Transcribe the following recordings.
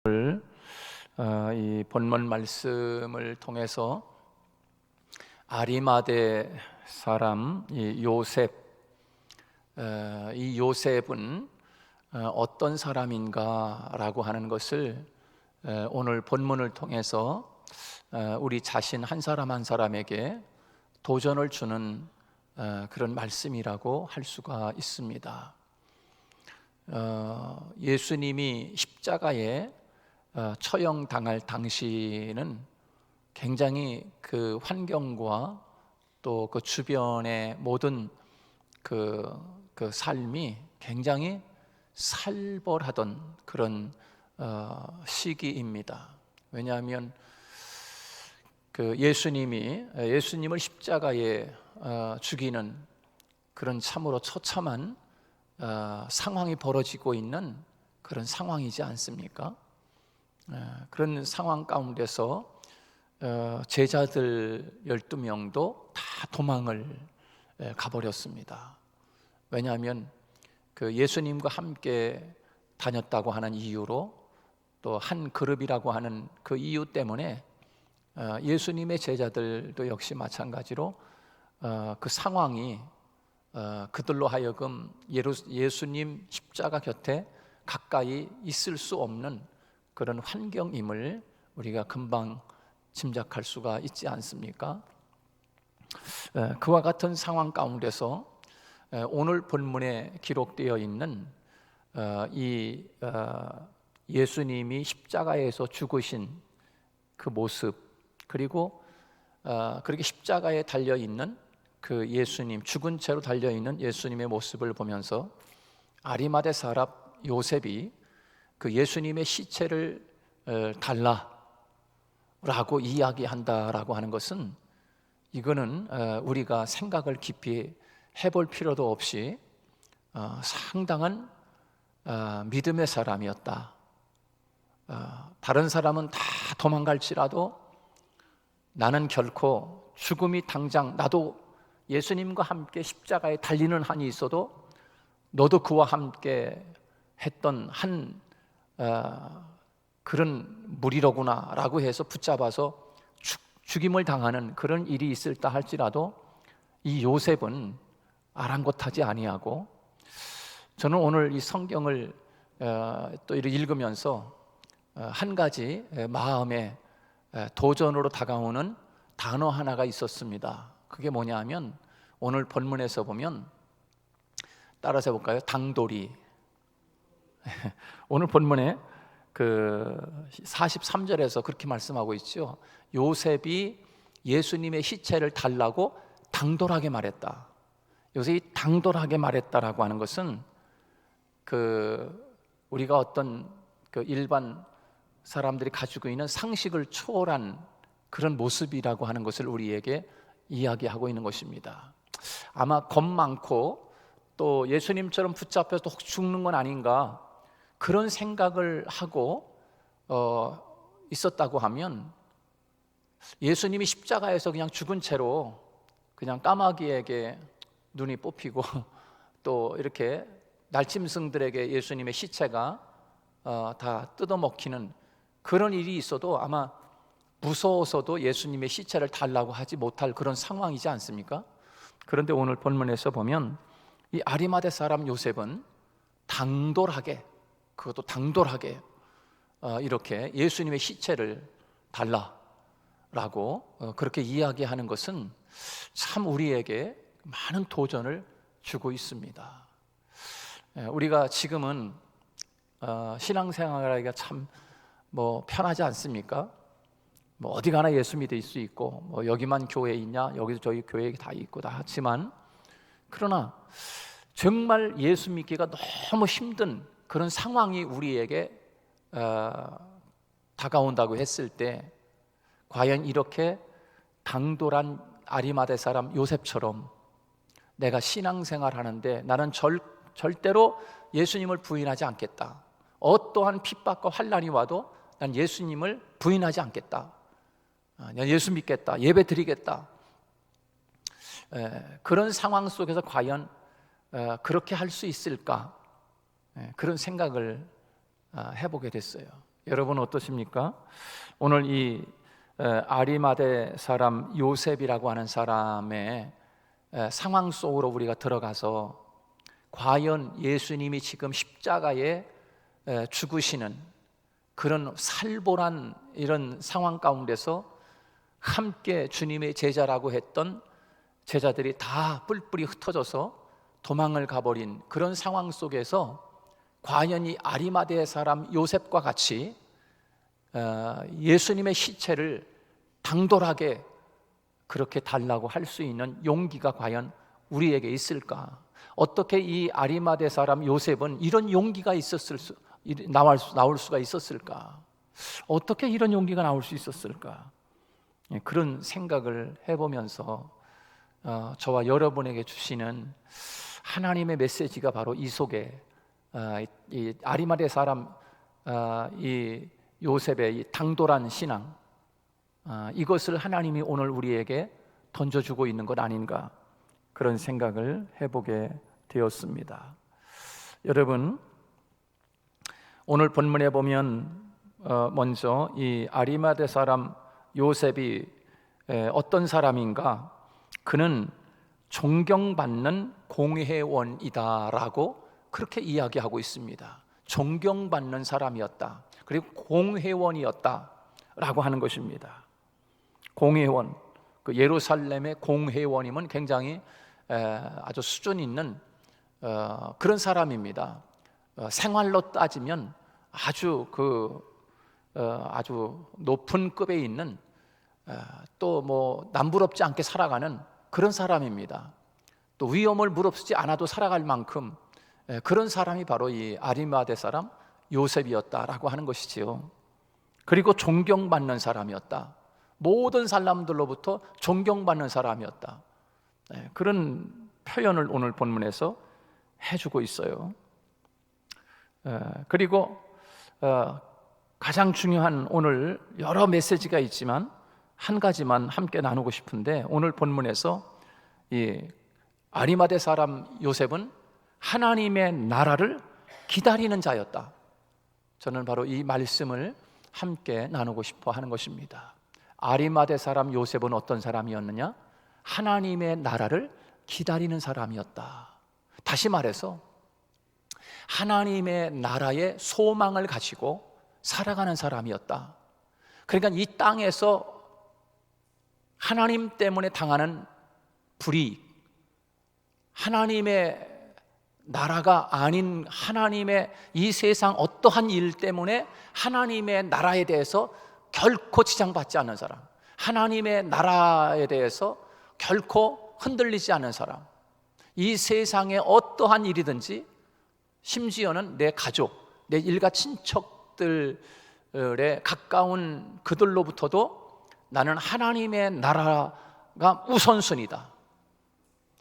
이 본문 말씀을 통해서 아리마대 사람 이 요셉, 이 요셉은 어떤 사람인가라고 하는 것을 오늘 본문을 통해서 우리 자신 한 사람 한 사람에게 도전을 주는 그런 말씀이라고 할 수가 있습니다. 예수님이 십자가에 처형당할 당시는 굉장히 그 환경과 또 그 주변의 모든 그 삶이 굉장히 살벌하던 그런 시기입니다. 왜냐하면 그 예수님을 십자가에 죽이는 그런 참으로 처참한 상황이 벌어지고 있는 그런 상황이지 않습니까? 그런 상황 가운데서 제자들 12명도 다 도망을 가버렸습니다. 왜냐하면 그 예수님과 함께 다녔다고 하는 이유로, 또 한 그룹이라고 하는 그 이유 때문에 예수님의 제자들도 역시 마찬가지로 그 상황이 그들로 하여금 예수님 십자가 곁에 가까이 있을 수 없는 그런 환경임을 우리가 금방 짐작할 수가 있지 않습니까? 그와 같은 상황 가운데서 오늘 본문에 기록되어 있는 이 예수님이 십자가에서 죽으신 그 모습, 그리고 그렇게 십자가에 달려있는 그 예수님, 죽은 채로 달려있는 예수님의 모습을 보면서 아리마대 사람 요셉이 그 예수님의 시체를 달라라고 이야기한다라고 하는 것은, 이거는 우리가 생각을 깊이 해볼 필요도 없이 상당한 믿음의 사람이었다. 다른 사람은 다 도망갈지라도 나는 결코 죽음이 당장, 나도 예수님과 함께 십자가에 달리는 한이 있어도 너도 그와 함께 했던 한 그런 무리로구나 라고 해서 붙잡아서 죽임을 당하는 그런 일이 있을다 할지라도 이 요셉은 아랑곳하지 아니하고, 저는 오늘 이 성경을 또 이렇게 읽으면서 한 가지 마음에 도전으로 다가오는 단어 하나가 있었습니다. 그게 뭐냐 하면, 오늘 본문에서 보면, 따라서 해볼까요? 당돌이. 오늘 본문에 그 43절에서 그렇게 말씀하고 있죠. 요셉이 예수님의 시체를 달라고 당돌하게 말했다. 여기서 이 당돌하게 말했다라고 하는 것은 그 우리가 어떤 그 일반 사람들이 가지고 있는 상식을 초월한 그런 모습이라고 하는 것을 우리에게 이야기하고 있는 것입니다. 아마 겁 많고 또 예수님처럼 붙잡혀서 혹 죽는 건 아닌가, 그런 생각을 하고 있었다고 하면, 예수님이 십자가에서 그냥 죽은 채로 그냥 까마귀에게 눈이 뽑히고 또 이렇게 날짐승들에게 예수님의 시체가 다 뜯어먹히는 그런 일이 있어도 아마 무서워서도 예수님의 시체를 달라고 하지 못할 그런 상황이지 않습니까? 그런데 오늘 본문에서 보면 이 아리마대 사람 요셉은 당돌하게, 그것도 당돌하게 이렇게 예수님의 시체를 달라라고 그렇게 이야기하는 것은 참 우리에게 많은 도전을 주고 있습니다. 우리가 지금은 신앙생활하기가 참 편하지 않습니까? 어디 가나 예수 믿을 수 있고, 여기만 교회 있냐, 여기도 저기 교회 다 있고 다 하지만, 그러나 정말 예수 믿기가 너무 힘든 그런 상황이 우리에게 다가온다고 했을 때, 과연 이렇게 당돌한 아리마대 사람 요셉처럼 내가 신앙생활 하는데 나는 절대로 예수님을 부인하지 않겠다, 어떠한 핍박과 환난이 와도 난 예수님을 부인하지 않겠다, 난 예수 믿겠다, 예배 드리겠다, 그런 상황 속에서 과연 그렇게 할 수 있을까, 그런 생각을 해보게 됐어요. 여러분 어떠십니까? 오늘 이 아리마대 사람 요셉이라고 하는 사람의 상황 속으로 우리가 들어가서 과연 예수님이 지금 십자가에 죽으시는 그런 살벌한 이런 상황 가운데서 함께 주님의 제자라고 했던 제자들이 다 뿔뿔이 흩어져서 도망을 가버린 그런 상황 속에서 과연 이 아리마대 사람 요셉과 같이 예수님의 시체를 당돌하게 그렇게 달라고 할 수 있는 용기가 과연 우리에게 있을까? 어떻게 이 아리마대 사람 요셉은 이런 용기가 나올 수가 있었을까? 어떻게 이런 용기가 나올 수 있었을까? 그런 생각을 해보면서 저와 여러분에게 주시는 하나님의 메시지가 바로 이 속에 이 아리마대 사람 이 요셉의 이 당돌한 신앙, 이것을 하나님이 오늘 우리에게 던져주고 있는 것 아닌가, 그런 생각을 해보게 되었습니다. 여러분, 오늘 본문에 보면 먼저 이 아리마대 사람 요셉이 어떤 사람인가? 그는 존경받는 공회원이다라고 그렇게 이야기하고 있습니다. 존경받는 사람이었다, 그리고 공회원이었다라고 하는 것입니다. 공회원, 그 예루살렘의 공회원이면 굉장히 아주 수준 있는 그런 사람입니다. 생활로 따지면 아주 아주 높은 급에 있는 또 뭐 남부럽지 않게 살아가는 그런 사람입니다. 또 위험을 무릅쓰지 않아도 살아갈 만큼 그런 사람이 바로 이 아리마대 사람 요셉이었다라고 하는 것이지요. 그리고 존경받는 사람이었다. 모든 사람들로부터 존경받는 사람이었다. 그런 표현을 오늘 본문에서 해주고 있어요. 그리고 가장 중요한, 오늘 여러 메시지가 있지만 한 가지만 함께 나누고 싶은데, 오늘 본문에서 이 아리마대 사람 요셉은 하나님의 나라를 기다리는 자였다. 저는 바로 이 말씀을 함께 나누고 싶어 하는 것입니다. 아리마대 사람 요셉은 어떤 사람이었느냐? 하나님의 나라를 기다리는 사람이었다. 다시 말해서 하나님의 나라의 소망을 가지고 살아가는 사람이었다. 그러니까 이 땅에서 하나님 때문에 당하는 불이익, 하나님의 나라가 아닌 하나님의 이 세상 어떠한 일 때문에 하나님의 나라에 대해서 결코 지장받지 않는 사람, 하나님의 나라에 대해서 결코 흔들리지 않는 사람, 이 세상에 어떠한 일이든지, 심지어는 내 가족, 내 일가 친척들의 가까운 그들로부터도 나는 하나님의 나라가 우선순위다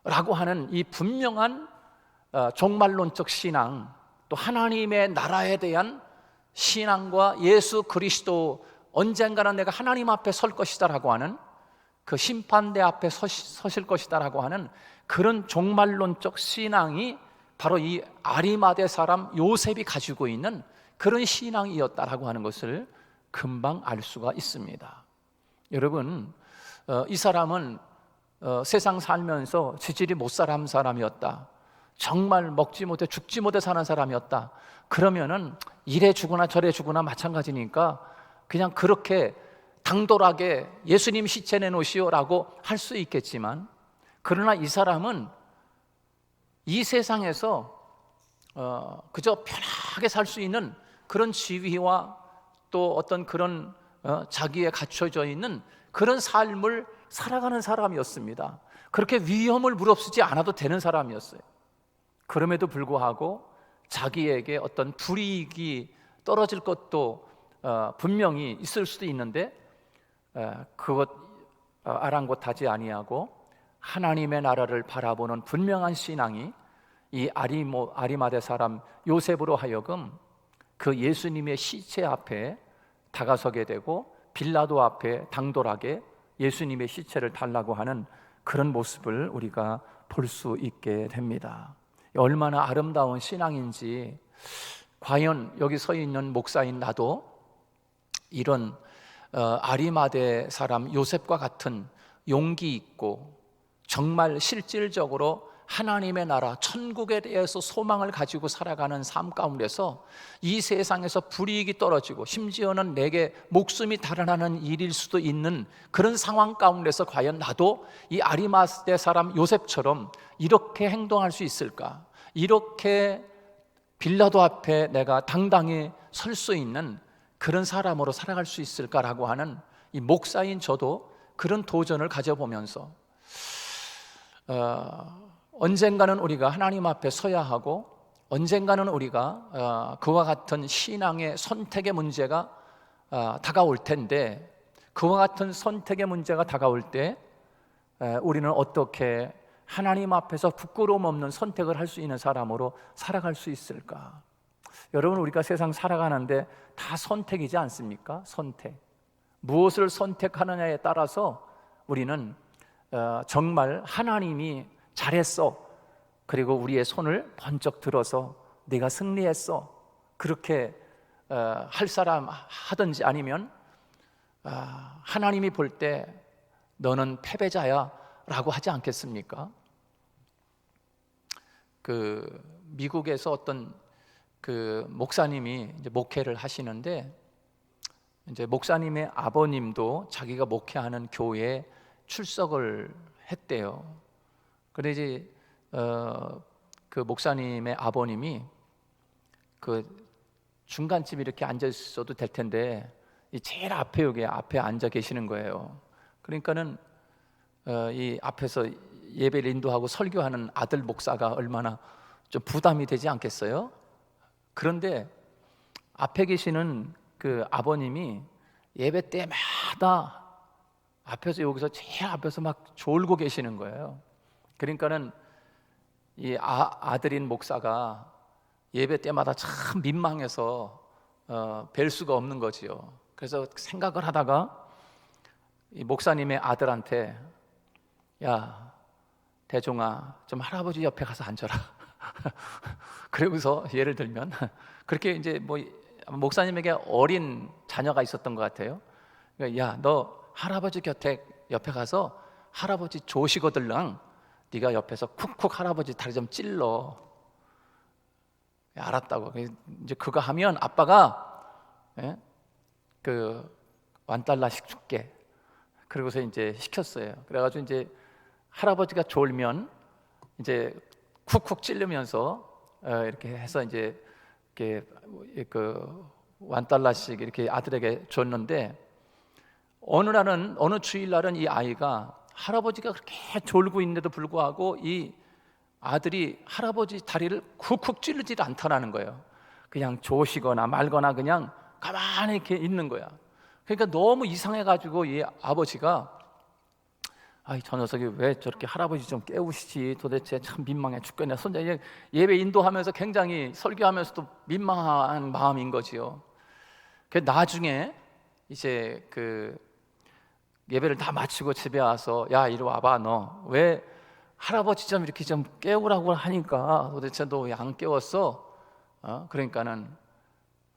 라고 하는 이 분명한 종말론적 신앙, 또 하나님의 나라에 대한 신앙과 예수 그리스도, 언젠가는 내가 하나님 앞에 설 것이다 라고 하는, 그 심판대 앞에 서실 것이다 라고 하는 그런 종말론적 신앙이 바로 이 아리마대 사람 요셉이 가지고 있는 그런 신앙이었다라고 하는 것을 금방 알 수가 있습니다. 여러분, 이 사람은 세상 살면서 지질이 못 사람 사람이었다, 정말 먹지 못해 죽지 못해 사는 사람이었다, 그러면은 이래 죽으나 저래 죽으나 마찬가지니까 그냥 그렇게 당돌하게 예수님 시체 내놓으시오라고 할 수 있겠지만, 그러나 이 사람은 이 세상에서 그저 편하게 살 수 있는 그런 지위와 또 어떤 그런 자기에 갖춰져 있는 그런 삶을 살아가는 사람이었습니다. 그렇게 위험을 무릅쓰지 않아도 되는 사람이었어요. 그럼에도 불구하고 자기에게 어떤 불이익이 떨어질 것도 분명히 있을 수도 있는데 그것 아랑곳하지 아니하고 하나님의 나라를 바라보는 분명한 신앙이 이 아리마대 사람 요셉으로 하여금 그 예수님의 시체 앞에 다가서게 되고 빌라도 앞에 당돌하게 예수님의 시체를 달라고 하는 그런 모습을 우리가 볼 수 있게 됩니다. 얼마나 아름다운 신앙인지 과연 여기 서 있는 목사인 나도 이런 아리마대 사람 요셉과 같은 용기 있고 정말 실질적으로 하나님의 나라 천국에 대해서 소망을 가지고 살아가는 삶 가운데서 이 세상에서 불이익이 떨어지고 심지어는 내게 목숨이 달아나는 일일 수도 있는 그런 상황 가운데서 과연 나도 이 아리마대 사람 요셉처럼 이렇게 행동할 수 있을까? 이렇게 빌라도 앞에 내가 당당히 설 수 있는 그런 사람으로 살아갈 수 있을까라고 하는 이 목사인 저도 그런 도전을 가져보면서 언젠가는 우리가 하나님 앞에 서야 하고 언젠가는 우리가 그와 같은 신앙의 선택의 문제가 다가올 텐데, 그와 같은 선택의 문제가 다가올 때 우리는 어떻게 하나님 앞에서 부끄러움 없는 선택을 할 수 있는 사람으로 살아갈 수 있을까? 여러분, 우리가 세상 살아가는데 다 선택이지 않습니까? 선택. 무엇을 선택하느냐에 따라서 우리는 정말 하나님이 잘했어, 그리고 우리의 손을 번쩍 들어서 네가 승리했어, 그렇게 할 사람 하든지, 아니면 하나님이 볼 때 너는 패배자야 라고 하지 않겠습니까? 미국에서 어떤 목사님이 이제 목회를 하시는데, 이제 목사님의 아버님도 자기가 목회하는 교회에 출석을 했대요. 그런데 이제 그 목사님의 아버님이 중간쯤 이렇게 앉아 있어도 될 텐데 이 제일 앞에, 여기 앞에 앉아 계시는 거예요. 그러니까는 이 앞에서 예배를 인도하고 설교하는 아들 목사가 얼마나 좀 부담이 되지 않겠어요? 그런데 앞에 계시는 그 아버님이 예배 때마다 앞에서, 여기서 제일 앞에서 막 졸고 계시는 거예요. 그러니까는 이 아들인 목사가 예배 때마다 참 민망해서 뵐 수가 없는 거지요. 그래서 생각을 하다가 이 목사님의 아들한테, 야 대종아, 좀 할아버지 옆에 가서 앉아라. 그러고서 예를 들면 그렇게 이제 목사님에게 어린 자녀가 있었던 것 같아요. 그러니까 야, 너 할아버지 옆에 가서 할아버지 조시거들랑 네가 옆에서 쿡쿡 할아버지 다리 좀 찔러. 알았다고. 이제 그거 하면 아빠가 $1씩 줄게. 그러고서 이제 시켰어요. 그래가지고 이제 할아버지가 졸면 이제 쿡쿡 찔르면서 이렇게 해서 이제 이렇게 $1씩 이렇게 아들에게 줬는데, 어느 주일날은 이 아이가 할아버지가 그렇게 졸고 있는데도 불구하고 이 아들이 할아버지 다리를 쿡쿡 찌르지 않더라는 거예요. 그냥 조시거나 말거나 그냥 가만히 이렇게 있는 거야. 그러니까 너무 이상해가지고 이 아버지가, 저 녀석이 왜 저렇게 할아버지 좀 깨우시지, 도대체 참 민망해 죽겠네. 예배 인도하면서 굉장히 설교하면서도 민망한 마음인 거지요. 나중에 이제 예배를 다 마치고 집에 와서, 야 이리 와봐, 너 왜 할아버지 좀 이렇게 좀 깨우라고 하니까 도대체 너 왜 안 깨웠어? 그러니까는,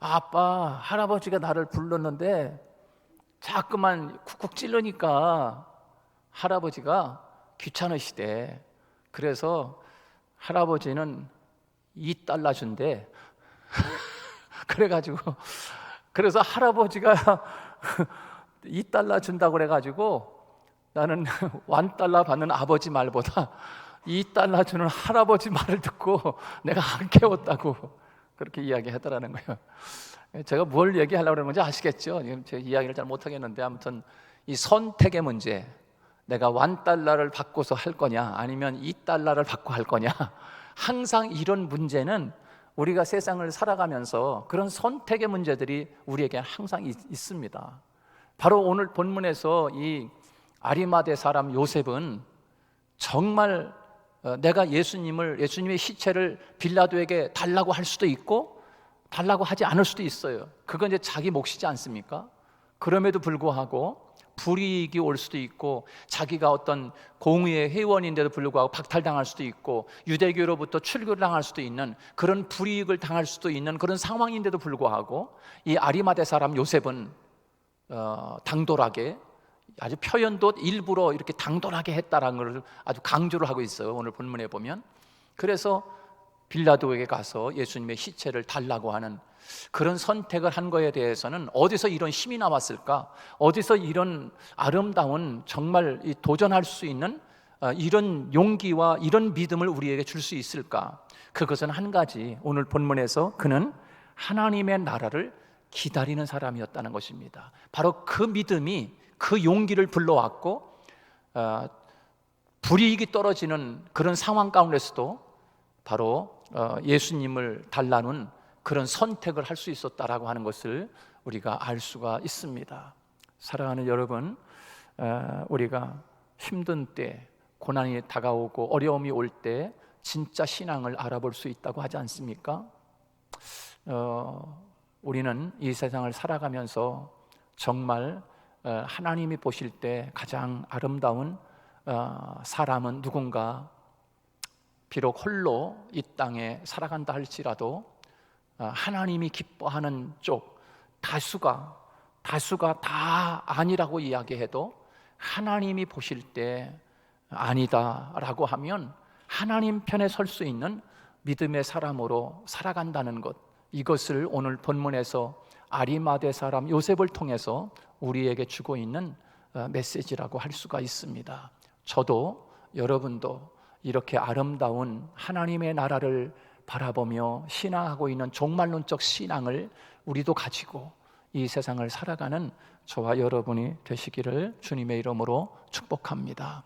아빠, 할아버지가 나를 불렀는데 자꾸만 쿡쿡 찔르니까 할아버지가 귀찮으시대. 그래서 할아버지는 $2 준대. 그래서 할아버지가 $2 준다고 그래가지고 나는 $1 받는 아버지 말보다 $2 주는 할아버지 말을 듣고 내가 안 깨웠다고 그렇게 이야기하더라는 거예요. 제가 뭘 얘기하려고 그러는 건지 아시겠죠? 제가 이야기를 잘 못하겠는데, 아무튼 이 선택의 문제, 내가 $1를 받고서 할 거냐 아니면 $2를 받고 할 거냐, 항상 이런 문제는 우리가 세상을 살아가면서 그런 선택의 문제들이 우리에게 항상 있습니다. 바로 오늘 본문에서 이 아리마대 사람 요셉은 정말 내가 예수님의 시체를 빌라도에게 달라고 할 수도 있고 달라고 하지 않을 수도 있어요. 그건 이제 자기 몫이지 않습니까? 그럼에도 불구하고 불이익이 올 수도 있고, 자기가 어떤 공의의 회원인데도 불구하고 박탈당할 수도 있고, 유대교로부터 출교를 당할 수도 있는 그런 불이익을 당할 수도 있는 그런 상황인데도 불구하고, 이 아리마대 사람 요셉은 당돌하게, 아주 표현도 일부러 이렇게 당돌하게 했다라는 걸 아주 강조를 하고 있어요. 오늘 본문에 보면. 그래서 빌라도에게 가서 예수님의 시체를 달라고 하는 그런 선택을 한 거에 대해서는 어디서 이런 힘이 나왔을까? 어디서 이런 아름다운, 정말 도전할 수 있는 이런 용기와 이런 믿음을 우리에게 줄 수 있을까? 그것은 한 가지, 오늘 본문에서 그는 하나님의 나라를 기다리는 사람이었다는 것입니다. 바로 그 믿음이 그 용기를 불러왔고, 불이익이 떨어지는 그런 상황 가운데서도 바로 예수님을 달라는 그런 선택을 할 수 있었다라고 하는 것을 우리가 알 수가 있습니다. 사랑하는 여러분, 우리가 힘든 때, 고난이 다가오고 어려움이 올 때 진짜 신앙을 알아볼 수 있다고 하지 않습니까? 우리는 이 세상을 살아가면서 정말 하나님이 보실 때 가장 아름다운 사람은 누군가, 비록 홀로 이 땅에 살아간다 할지라도 하나님이 기뻐하는 쪽, 다수가 다 아니라고 이야기해도 하나님이 보실 때 아니다라고 하면 하나님 편에 설 수 있는 믿음의 사람으로 살아간다는 것, 이것을 오늘 본문에서 아리마대 사람 요셉을 통해서 우리에게 주고 있는 메시지라고 할 수가 있습니다. 저도 여러분도 이렇게 아름다운 하나님의 나라를 바라보며 신앙하고 있는 종말론적 신앙을 우리도 가지고 이 세상을 살아가는 저와 여러분이 되시기를 주님의 이름으로 축복합니다.